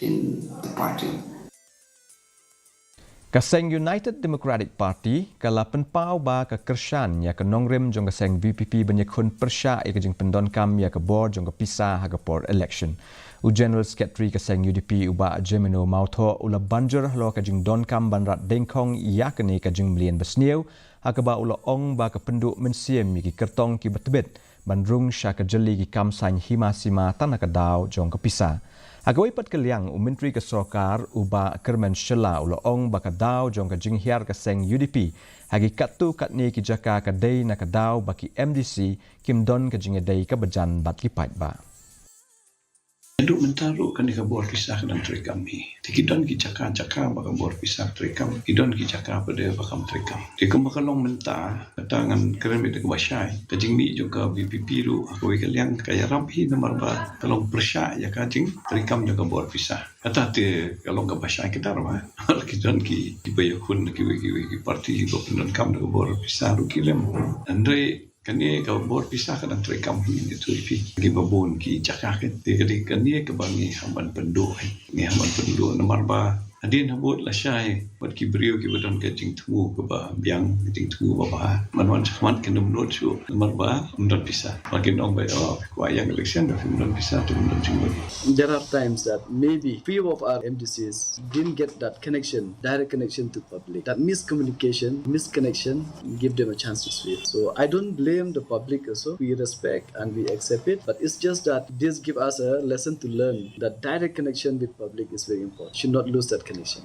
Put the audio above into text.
in the party. Kaseng United Democratic Party kala penpau ba ke Kershan ya ke nongrem jong kaseng VPP banyakun Pyrshah ya ke jeng pendonkam ya ke board jong ke Pisa ha ke board election. General Secretary kaseng UDP uba Jemino Mautho ula banjur lo ke jeng donkam banrat dengkong ya ke ni ke jeng melian besniu ha ke ba ula ong ba ke penduk mensiem ki kertong ki betebet bandrung sya ke jeli ki kamsany hima sima tanah ke dau jong ke Pisa. Agawai pat keliang Menteri Kesorokar uba Kermen Shela ula ong bakadau jong ka Jingieng kaseng UDP hagi katu katni ki jaka kadai na kadau baki MDC kim don ka jingedai ka bejan bat ki pat ba. Duk mentaru kan ka bor pisah dan trekam ni. Tikidon ki jaka baka bor pisah trekam. Kidon ki jaka pada bakam trekam. Dikum bakalong mentah tangan keren beda kebasyai. Kajing mi juga BPP ru aku kaliang kaya rapi nomor ba kalong Pyrshah ya kajing trekam juga bor pisah. Kata te kalong kebasyai kita rumah. Kidon ki bayakun ki parti juga pendon kam juga bor pisah ru kilem. Andre kani ka bor pisah kadang trekam ni tu ipi gi babon ki jaka ke kadi kani ke bangi hamban penduk ni hamban penduk nomor ba adin habut la syai buat ki brio ki badon ke jing temu ke ba biang jing temu ba manwan chakmat ke nomor chu nomor ba mendon pisah makin ong ba wayang election da mendon pisah tu mendon jing. There are times that maybe few of our MDCs didn't get that connection, direct connection to public. That miscommunication, misconnection, give them a chance to speak. So I don't blame the public also. We respect and we accept it. But it's just that this give us a lesson to learn that direct connection with public is very important. Should not lose that connection.